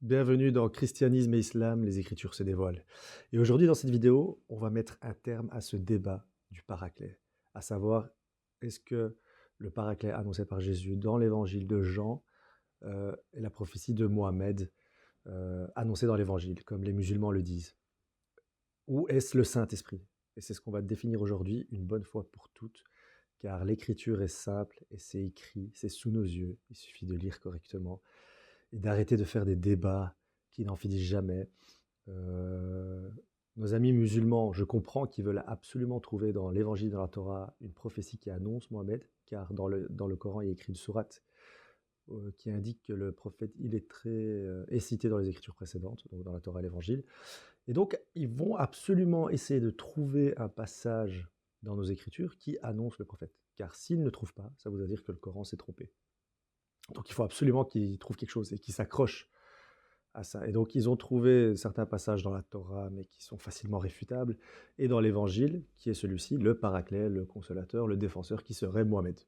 Bienvenue dans Christianisme et Islam, les Écritures se dévoilent. Et aujourd'hui, dans cette vidéo, on va mettre un terme à ce débat du Paraclet, à savoir, est-ce que le Paraclet annoncé par Jésus dans l'évangile de Jean est la prophétie de Mohamed annoncée dans l'évangile, comme les musulmans le disent, ou est-ce le Saint-Esprit? Et c'est ce qu'on va définir aujourd'hui une bonne fois pour toutes, car l'écriture est simple et c'est écrit, c'est sous nos yeux, il suffit de lire correctement et d'arrêter de faire des débats qui n'en finissent jamais. Euh, Nos amis musulmans, je comprends qu'ils veulent absolument trouver dans l'évangile, dans la Torah, une prophétie qui annonce Mohamed, car dans le Coran, il y a écrit une sourate qui indique que le prophète est cité dans les écritures précédentes, donc dans la Torah et l'évangile. Et donc, ils vont absolument essayer de trouver un passage dans nos écritures qui annonce le prophète. Car s'ils ne trouvent pas, ça voudrait dire que le Coran s'est trompé. Donc il faut absolument qu'ils trouvent quelque chose et qu'ils s'accrochent à ça. Et donc ils ont trouvé certains passages dans la Torah, mais qui sont facilement réfutables, et dans l'Évangile, qui est celui-ci, le Paraclet, le Consolateur, le Défenseur, qui serait Mohamed.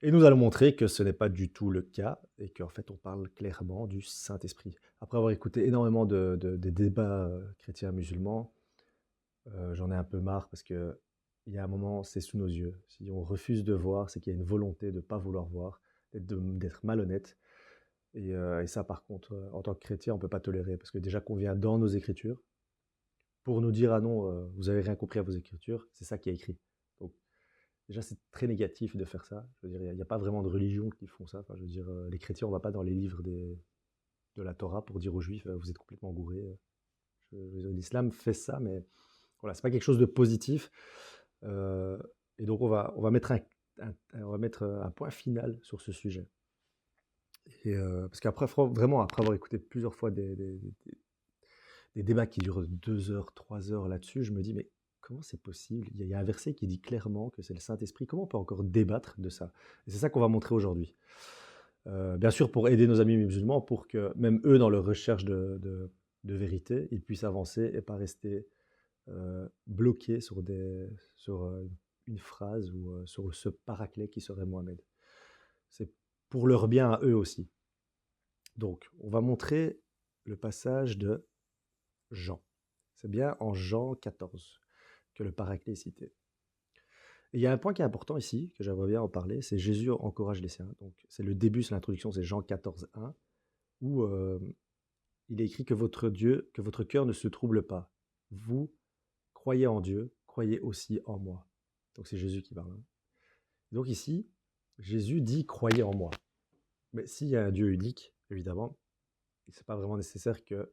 Et nous allons montrer que ce n'est pas du tout le cas, et qu'en fait on parle clairement du Saint-Esprit. Après avoir écouté énormément des débats chrétiens musulmans, j'en ai un peu marre, parce que il y a un moment, c'est sous nos yeux. Si on refuse de voir, c'est qu'il y a une volonté de ne pas vouloir voir, d'être malhonnête. Et ça, par contre, en tant que chrétien, on ne peut pas tolérer, parce que déjà qu'on vient dans nos écritures, pour nous dire, ah non, vous n'avez rien compris à vos écritures, c'est ça qui est écrit. Donc déjà, c'est très négatif de faire ça. Je veux dire, il n'y a pas vraiment de religion qui font ça. Enfin, je veux dire, les chrétiens, on ne va pas dans les livres de la Torah pour dire aux juifs, vous êtes complètement gourés. L'islam fait ça, mais voilà, c'est pas quelque chose de positif. Euh, et donc, on va mettre un point final sur ce sujet. Parce qu'après, vraiment, après avoir écouté plusieurs fois des débats qui durent 2 heures, 3 heures là-dessus, je me dis, mais comment c'est possible? Il y a un verset qui dit clairement que c'est le Saint-Esprit. Comment on peut encore débattre de ça? Et c'est ça qu'on va montrer aujourd'hui. Bien sûr, pour aider nos amis musulmans, pour que même eux, dans leur recherche de vérité, ils puissent avancer et pas rester bloqués sur une phrase ou sur ce paraclet qui serait Mohamed. C'est pour leur bien à eux aussi. Donc, on va montrer le passage de Jean. C'est bien en Jean 14 que le Paraclet est cité. Et il y a un point qui est important ici, que j'aimerais bien en parler, c'est Jésus encourage les siens. Donc, c'est le début, c'est l'introduction, c'est Jean 14, 1, où il est écrit que votre cœur ne se trouble pas. Vous croyez en Dieu, croyez aussi en moi. Donc, c'est Jésus qui parle. Hein. Donc ici, Jésus dit croyez en moi. Mais s'il y a un Dieu unique, évidemment, ce n'est pas vraiment nécessaire que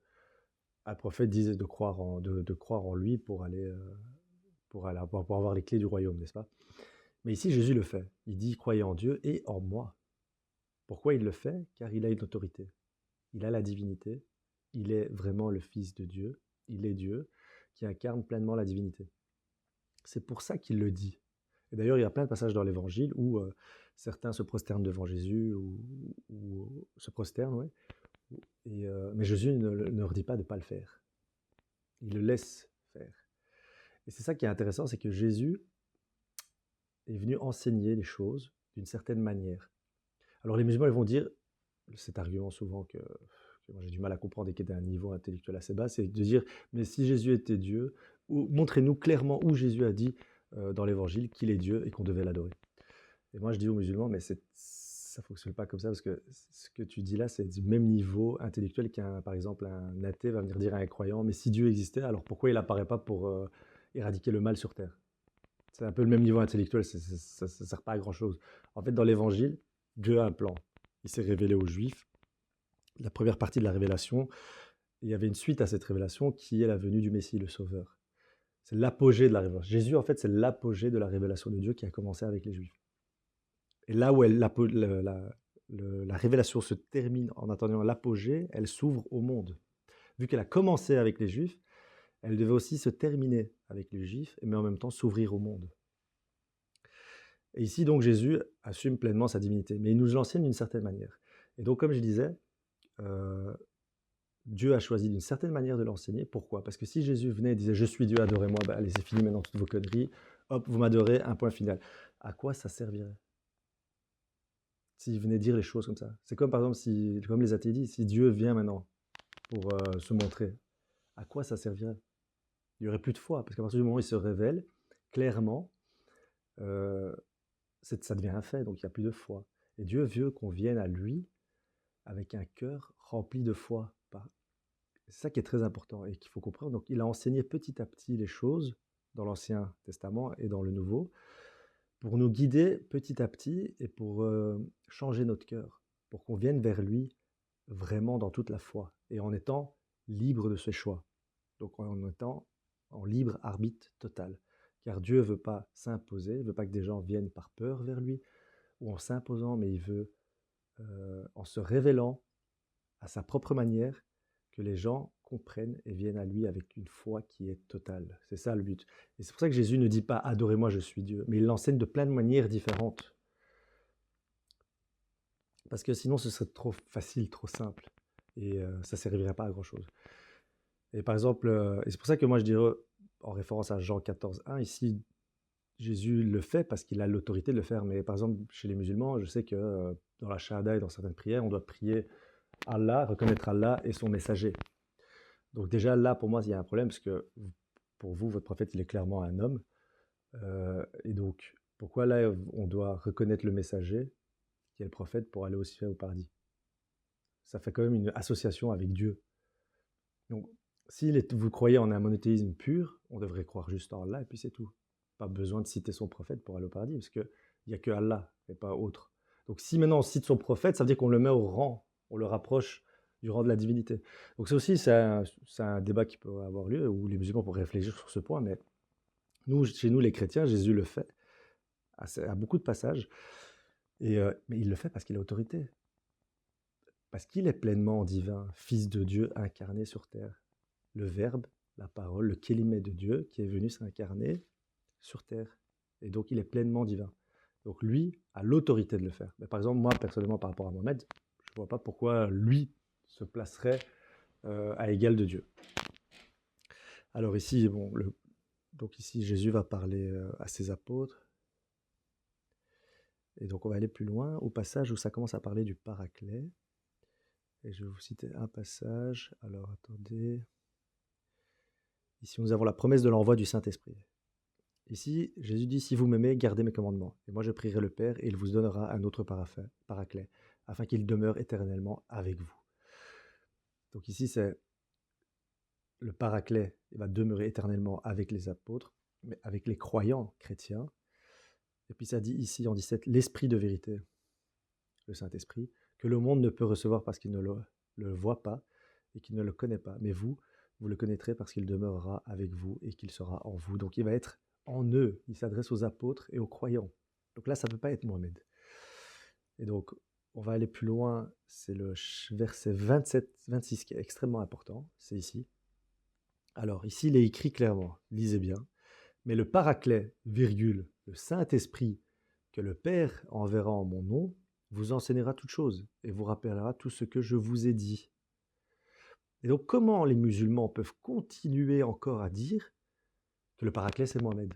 un prophète disait de croire en lui pour avoir les clés du royaume, n'est-ce pas? Mais ici, Jésus le fait. Il dit, croyez en Dieu et en moi. Pourquoi il le fait? Car il a une autorité. Il a la divinité. Il est vraiment le Fils de Dieu. Il est Dieu qui incarne pleinement la divinité. C'est pour ça qu'il le dit. Et d'ailleurs, il y a plein de passages dans l'Évangile où certains se prosternent devant Jésus ou se prosternent, ouais. Mais Jésus ne leur dit pas de ne pas le faire. Il le laisse faire. Et c'est ça qui est intéressant, c'est que Jésus est venu enseigner les choses d'une certaine manière. Alors les musulmans, ils vont dire, cet argument souvent que moi j'ai du mal à comprendre et qui est d'un niveau intellectuel assez bas, c'est de dire, mais si Jésus était Dieu, montrez-nous clairement où Jésus a dit dans l'évangile qu'il est Dieu et qu'on devait l'adorer. Et moi je dis aux musulmans, mais ça ne fonctionne pas comme ça, parce que ce que tu dis là, c'est du même niveau intellectuel par exemple, un athée va venir dire à un croyant, mais si Dieu existait, alors pourquoi il n'apparaît pas pour éradiquer le mal sur Terre? C'est un peu le même niveau intellectuel, ça ne sert pas à grand-chose. En fait, dans l'Évangile, Dieu a un plan. Il s'est révélé aux Juifs. La première partie de la révélation, il y avait une suite à cette révélation qui est la venue du Messie, le Sauveur. C'est l'apogée de la révélation. Jésus, en fait, c'est l'apogée de la révélation de Dieu qui a commencé avec les Juifs. Et là où la révélation se termine en attendant l'apogée, elle s'ouvre au monde. Vu qu'elle a commencé avec les Juifs, elle devait aussi se terminer avec les Juifs, mais en même temps s'ouvrir au monde. Et ici, donc, Jésus assume pleinement sa divinité, mais il nous l'enseigne d'une certaine manière. Et donc, comme je disais, Dieu a choisi d'une certaine manière de l'enseigner. Pourquoi? Parce que si Jésus venait et disait « Je suis Dieu, adorez-moi », allez, c'est fini maintenant toutes vos conneries, hop, vous m'adorez, un point final. À quoi ça servirait? s'il venait dire les choses comme ça. C'est comme par exemple, si, comme les athées disent, si Dieu vient maintenant pour se montrer, à quoi ça servirait? Il n'y aurait plus de foi, parce qu'à partir du moment où il se révèle, clairement, euh, ça devient un fait, donc il n'y a plus de foi. Et Dieu veut qu'on vienne à lui avec un cœur rempli de foi. C'est ça qui est très important et qu'il faut comprendre. Donc il a enseigné petit à petit les choses dans l'Ancien Testament et dans le Nouveau, pour nous guider petit à petit et pour changer notre cœur, pour qu'on vienne vers lui vraiment dans toute la foi et en étant libre de ses choix. Donc en étant en libre arbitre total. Car Dieu ne veut pas s'imposer, il ne veut pas que des gens viennent par peur vers lui ou en s'imposant, mais il veut, en se révélant à sa propre manière, que les gens comprennent et viennent à lui avec une foi qui est totale. C'est ça le but. Et c'est pour ça que Jésus ne dit pas « Adorez-moi, je suis Dieu », mais il l'enseigne de plein de manières différentes. Parce que sinon, ce serait trop facile, trop simple. Et ça ne servirait pas à grand-chose. Et par exemple, et c'est pour ça que moi je dirais, en référence à Jean 14:1, ici, Jésus le fait parce qu'il a l'autorité de le faire. Mais par exemple, chez les musulmans, je sais que dans la Shahada et dans certaines prières, on doit prier Allah, reconnaître Allah et son messager. Donc déjà là, pour moi, il y a un problème, parce que pour vous, votre prophète, il est clairement un homme. Et donc, pourquoi là, on doit reconnaître le messager, qui est le prophète, pour aller aussi au paradis? Ça fait quand même une association avec Dieu. Donc, si vous croyez en un monothéisme pur, on devrait croire juste en Allah, et puis c'est tout. Pas besoin de citer son prophète pour aller au paradis, parce qu'il n'y a que Allah, et pas autre. Donc si maintenant on cite son prophète, ça veut dire qu'on le met au rang, on le rapproche du rang de la divinité. Donc c'est aussi un débat qui peut avoir lieu, où les musulmans pourraient réfléchir sur ce point, mais nous, chez nous les chrétiens, Jésus le fait à beaucoup de passages, mais il le fait parce qu'il a autorité, parce qu'il est pleinement divin, fils de Dieu incarné sur terre. Le Verbe, la parole, le kélimé de Dieu qui est venu s'incarner sur terre. Et donc il est pleinement divin. Donc lui a l'autorité de le faire. Mais par exemple, moi personnellement par rapport à Mohamed, je ne vois pas pourquoi lui se placerait à égal de Dieu. Alors ici, donc ici Jésus va parler à ses apôtres. Et donc on va aller plus loin au passage où ça commence à parler du Paraclet. Et je vais vous citer un passage. Alors attendez. Ici nous avons la promesse de l'envoi du Saint-Esprit. Ici, Jésus dit, si vous m'aimez, gardez mes commandements. Et moi, je prierai le Père et il vous donnera un autre paraclet, afin qu'il demeure éternellement avec vous. Donc ici, c'est le paraclet, il va demeurer éternellement avec les apôtres, mais avec les croyants chrétiens. Et puis ça dit ici en 17, l'Esprit de vérité, le Saint-Esprit, que le monde ne peut recevoir parce qu'il ne le voit pas et qu'il ne le connaît pas. Mais vous le connaîtrez parce qu'il demeurera avec vous et qu'il sera en vous. Donc il va être en eux, il s'adresse aux apôtres et aux croyants. Donc là, ça ne peut pas être Mohamed. Et donc, on va aller plus loin, c'est le verset 27-26 qui est extrêmement important, c'est ici. Alors, ici, il est écrit clairement, lisez bien, mais le Paraclet, virgule, le Saint-Esprit, que le Père enverra en mon nom, vous enseignera toutes choses et vous rappellera tout ce que je vous ai dit. Et donc, comment les musulmans peuvent continuer encore à dire que le Paraclet, c'est Mohamed?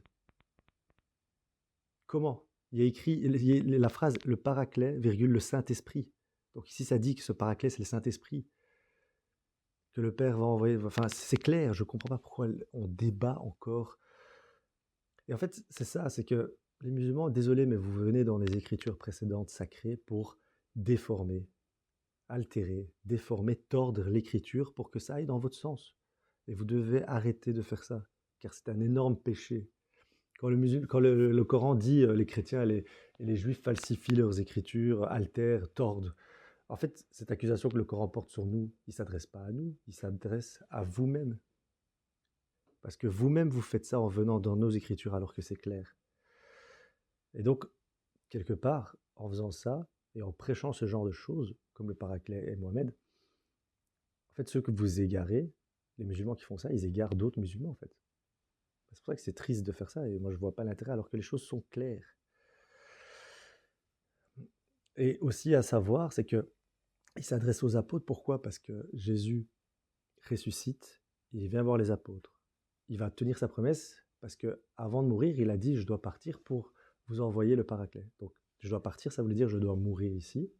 Comment? Il y a écrit la phrase « le Paraclet, virgule, le Saint-Esprit ». Donc ici, ça dit que ce Paraclet, c'est le Saint-Esprit, que le Père va envoyer. Enfin, c'est clair, je ne comprends pas pourquoi on débat encore. Et en fait, c'est ça, c'est que les musulmans, désolé, mais vous venez dans les écritures précédentes sacrées pour déformer, altérer, déformer, tordre l'écriture pour que ça aille dans votre sens. Et vous devez arrêter de faire ça, car c'est un énorme péché. Quand le Coran dit les chrétiens et les juifs falsifient leurs écritures, altèrent, tordent, en fait, cette accusation que le Coran porte sur nous, il ne s'adresse pas à nous, il s'adresse à vous-même. Parce que vous-même, vous faites ça en venant dans nos écritures alors que c'est clair. Et donc, quelque part, en faisant ça et en prêchant ce genre de choses, comme le Paraclet et Mohamed, en fait, ceux que vous égarez, les musulmans qui font ça, ils égarent d'autres musulmans, en fait. C'est pour ça que c'est triste de faire ça, et moi je ne vois pas l'intérêt alors que les choses sont claires. Et aussi à savoir, c'est qu'il s'adresse aux apôtres, pourquoi? Parce que Jésus ressuscite, il vient voir les apôtres. Il va tenir sa promesse, parce qu'avant de mourir, il a dit « je dois partir pour vous envoyer le Paraclet ». Donc Je dois partir, ça voulait dire je dois mourir ici,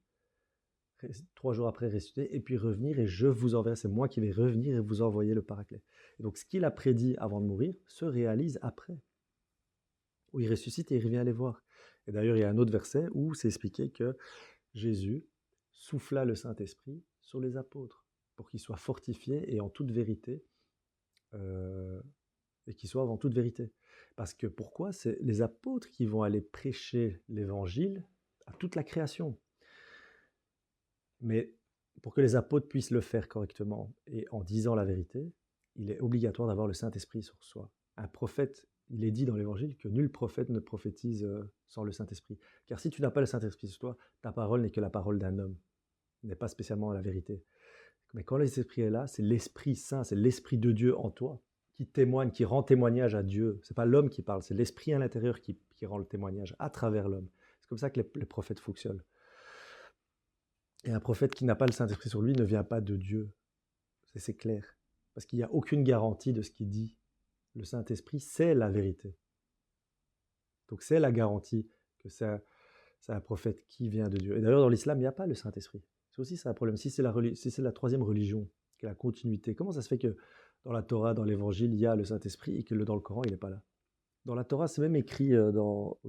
3 jours après ressusciter, et puis revenir, et je vous enverrai, c'est moi qui vais revenir et vous envoyer le Paraclet. Et donc ce qu'il a prédit avant de mourir se réalise après, où il ressuscite et il revient les voir. Et d'ailleurs, il y a un autre verset où c'est expliqué que Jésus souffla le Saint-Esprit sur les apôtres pour qu'ils soient fortifiés et en toute vérité, euh, et qu'ils soient en toute vérité. Parce que pourquoi? C'est les apôtres qui vont aller prêcher l'évangile à toute la création. Mais pour que les apôtres puissent le faire correctement et en disant la vérité, il est obligatoire d'avoir le Saint-Esprit sur soi. Un prophète, il est dit dans l'Évangile que nul prophète ne prophétise sans le Saint-Esprit. Car si tu n'as pas le Saint-Esprit sur toi, ta parole n'est que la parole d'un homme, n'est pas spécialement la vérité. Mais quand l'Esprit est là, c'est l'Esprit Saint, c'est l'Esprit de Dieu en toi qui témoigne, qui rend témoignage à Dieu. Ce n'est pas l'homme qui parle, c'est l'Esprit à l'intérieur qui rend le témoignage à travers l'homme. C'est comme ça que les prophètes fonctionnent. Et un prophète qui n'a pas le Saint-Esprit sur lui ne vient pas de Dieu. C'est clair. Parce qu'il n'y a aucune garantie de ce qu'il dit. Le Saint-Esprit, c'est la vérité. Donc c'est la garantie que c'est un prophète qui vient de Dieu. Et d'ailleurs, dans l'islam, il n'y a pas le Saint-Esprit. C'est aussi ça un problème. Si c'est la troisième religion, qui est la continuité, comment ça se fait que dans la Torah, dans l'Évangile, il y a le Saint-Esprit et que dans le Coran, il n'est pas là? Dans la Torah, c'est même écrit dans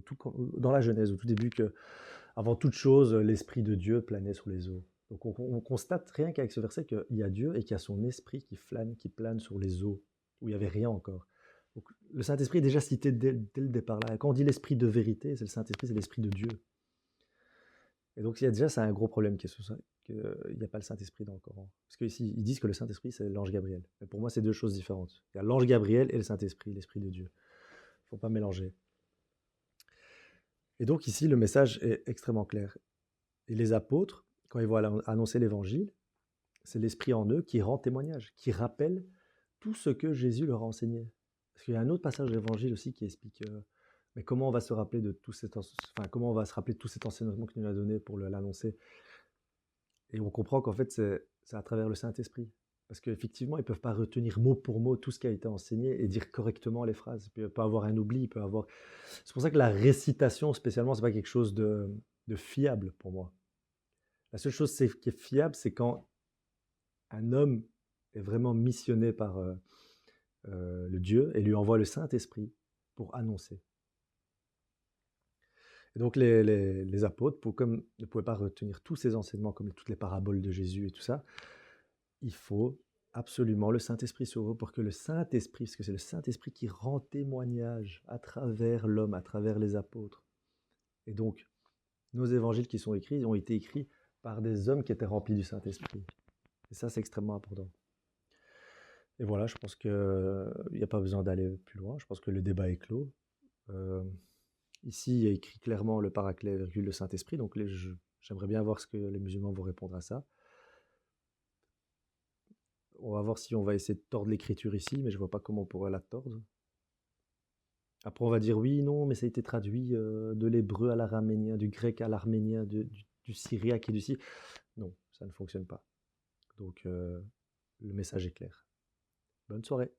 la Genèse, au tout début, que avant toute chose, l'Esprit de Dieu planait sur les eaux. Donc on constate rien qu'avec ce verset qu'il y a Dieu et qu'il y a son Esprit qui plane sur les eaux, où il n'y avait rien encore. Donc le Saint-Esprit est déjà cité dès le départ là. Et quand on dit l'Esprit de vérité, c'est le Saint-Esprit, c'est l'Esprit de Dieu. Et donc c'est un gros problème qu'il n'y a pas le Saint-Esprit dans le Coran. Parce qu'ici, ils disent que le Saint-Esprit, c'est l'ange Gabriel. Mais pour moi, c'est deux choses différentes. Il y a l'ange Gabriel et le Saint-Esprit, l'Esprit de Dieu. Il ne faut pas mélanger. Et donc ici, le message est extrêmement clair. Et les apôtres, quand ils vont annoncer l'évangile, c'est l'Esprit en eux qui rend témoignage, qui rappelle tout ce que Jésus leur a enseigné. Parce qu'il y a un autre passage de l'évangile aussi qui explique mais comment on va se rappeler de tout cet enseignement qu'il nous a donné pour l'annoncer. Et on comprend qu'en fait, c'est à travers le Saint-Esprit. Parce qu'effectivement, ils ne peuvent pas retenir mot pour mot tout ce qui a été enseigné et dire correctement les phrases. Il peut avoir un oubli, il peut avoir... C'est pour ça que la récitation, spécialement, ce n'est pas quelque chose de fiable pour moi. La seule chose qui est fiable, c'est quand un homme est vraiment missionné par le Dieu et lui envoie le Saint-Esprit pour annoncer. Et donc les apôtres, comme ne pouvaient pas retenir tous ces enseignements, comme toutes les paraboles de Jésus et tout ça, il faut absolument le Saint-Esprit sur eux pour que le Saint-Esprit, parce que c'est le Saint-Esprit qui rend témoignage à travers l'homme, à travers les apôtres. Et donc, nos évangiles qui sont écrits ont été écrits par des hommes qui étaient remplis du Saint-Esprit. Et ça, c'est extrêmement important. Et voilà, je pense qu'il n'y a pas besoin d'aller plus loin. Je pense que le débat est clos. Ici, il y a écrit clairement le Paraclet, le Saint-Esprit. Donc, j'aimerais bien voir ce que les musulmans vont répondre à ça. On va voir si on va essayer de tordre l'écriture ici, mais je ne vois pas comment on pourrait la tordre. Après, on va dire oui, non, mais ça a été traduit de l'hébreu à l'araménien, du grec à l'arménien, du syriaque et du si. Non, ça ne fonctionne pas. Donc, le message est clair. Bonne soirée.